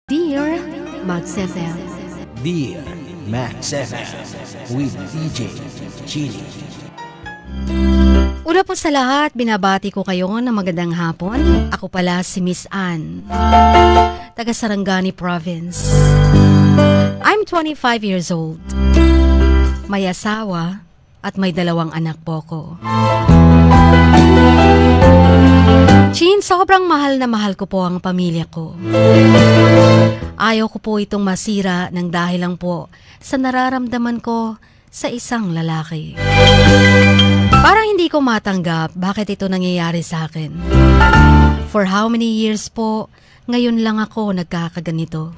Dear Max FM. Dear Max FM with DJ Chili. Una po sa lahat, binabati ko kayo ng magandang hapon. Ako pala si Miss Ann, taga Sarangani Province. I'm 25 years old. May asawa at may 2 anak po ko. Chin, sobrang mahal na mahal ko po ang pamilya ko. Ayaw ko po itong masira ng dahil lang po sa nararamdaman ko sa isang lalaki. Parang hindi ko matanggap bakit ito nangyayari sa akin. For how many years po, ngayon lang ako nagkakaganito.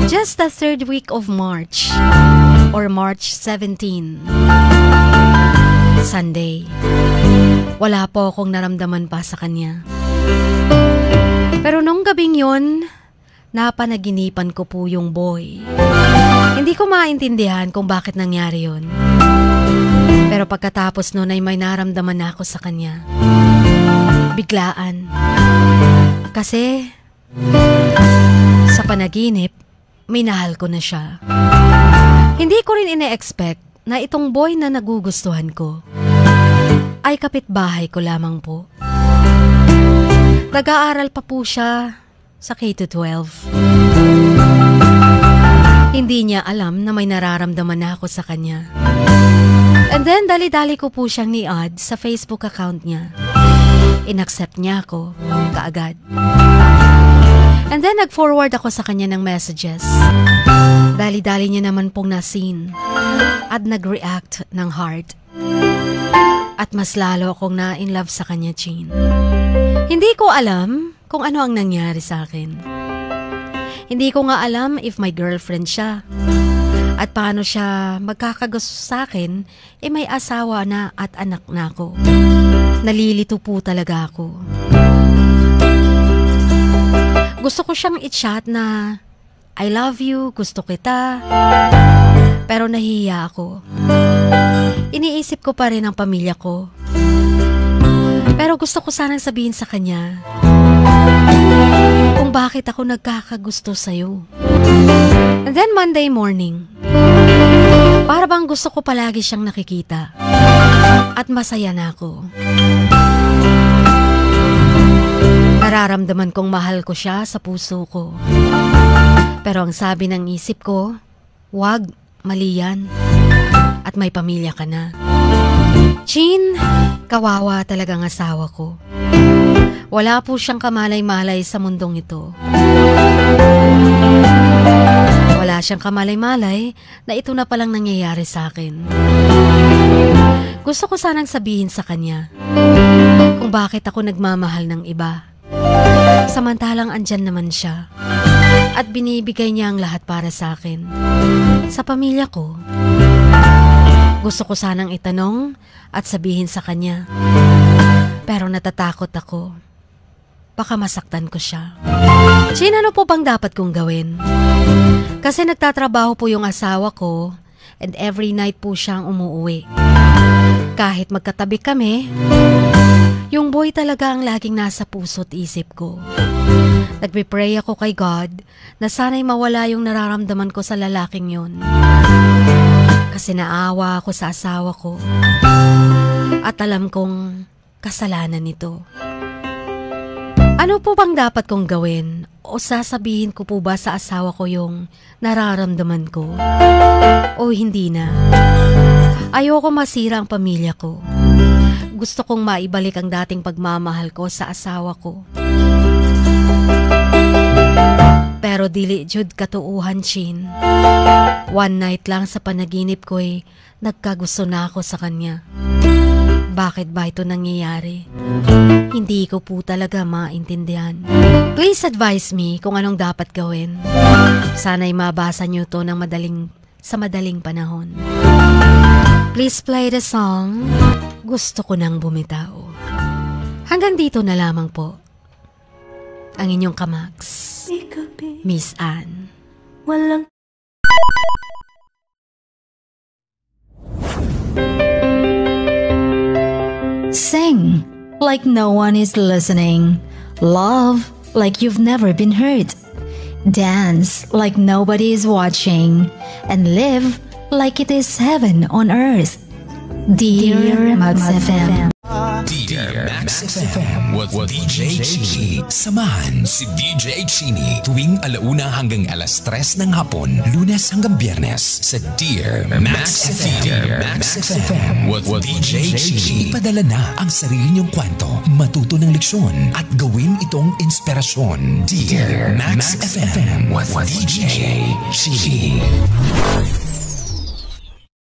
Just the 3rd week of March, or March 17, Sunday. Wala po akong naramdaman pa sa kanya. Pero nung gabing yun, napanaginipan ko po yung boy. Hindi ko maintindihan kung bakit nangyari yun. Pero pagkatapos nun ay may naramdaman na ako sa kanya. Biglaan. Kasi sa panaginip, minahal ko na siya. Hindi ko rin ine-expect na itong boy na nagugustuhan ko ay kapitbahay ko lamang po. Nag-aaral pa po siya sa K-12. Hindi niya alam na may nararamdaman na ako sa kanya. And then, dali-dali ko po siyang ni-add sa Facebook account niya. In-accept niya ako kaagad. And then, nag-forward ako sa kanya ng messages. Dali-dali niya naman pong na-seen at nag-react ng heart. At mas lalo akong na-in-love sa kanya, Chin. Hindi ko alam kung ano ang nangyari sa akin. Hindi ko nga alam if my girlfriend siya. At paano siya magkakagusto sa akin, may asawa na at anak na ako. Nalilito po talaga ako. Gusto ko siyang i-chat na, I love you, gusto kita. Pero nahihiya ako. Iniisip ko pa rin ang pamilya ko. Pero gusto ko sanang sabihin sa kanya kung bakit ako nagkakagusto sa'yo. And then Monday morning, para bang gusto ko palagi siyang nakikita. At masaya na ako. Nararamdaman kong mahal ko siya sa puso ko. Pero ang sabi ng isip ko, wag, mali yan. At may pamilya ka na. Chin, kawawa talagang asawa ko. Wala po siyang kamalay-malay sa mundong ito. Wala siyang kamalay-malay na ito na palang nangyayari sa akin. Gusto ko sanang sabihin sa kanya kung bakit ako nagmamahal ng iba. Samantalang andyan naman siya at binibigay niya ang lahat para sa akin. Sa pamilya ko, gusto ko sanang itanong at sabihin sa kanya. Pero natatakot ako. Baka masaktan ko siya. Chin, ano po bang dapat kong gawin? Kasi nagtatrabaho po yung asawa ko and every night po siyang umuuwi. Kahit magkatabi kami, yung boy talaga ang laging nasa puso't isip ko. Nagpipray ako kay God na sana'y mawala yung nararamdaman ko sa lalaking yun. Kasi naawa ako sa asawa ko at alam kong kasalanan nito. Ano po bang dapat kong gawin o sasabihin ko po ba sa asawa ko yung nararamdaman ko? O hindi na? Ayoko masira ang pamilya ko. Gusto kong maibalik ang dating pagmamahal ko sa asawa ko. Pero dili jud katuuhan, Chin. One night lang sa panaginip ko nagkagusto na ako sa kanya. Bakit ba ito nangyayari? Hindi ko po talaga maintindihan. Please advise me kung anong dapat gawin. Sana'y mabasa niyo to sa madaling panahon. Please play the song, Gusto Ko Nang Bumitaw. Hanggang dito na lamang po. Ang inyong kamags, Miss Ann. Walang Sing like no one is listening. Love like you've never been hurt. Dance like nobody is watching, and live like it is heaven on earth. Dear Max FM. Dear Max FM with DJ Chini. Samahan si DJ Chini tuwing 1:00 hanggang 3:00 ng hapon, Lunes hanggang Biyernes sa Dear Max FM. Dear Max FM with DJ Chini. Ipadala na ang sarili niyong kwento, matuto ng leksyon at gawin itong inspirasyon. Dear Max FM with DJ Chini.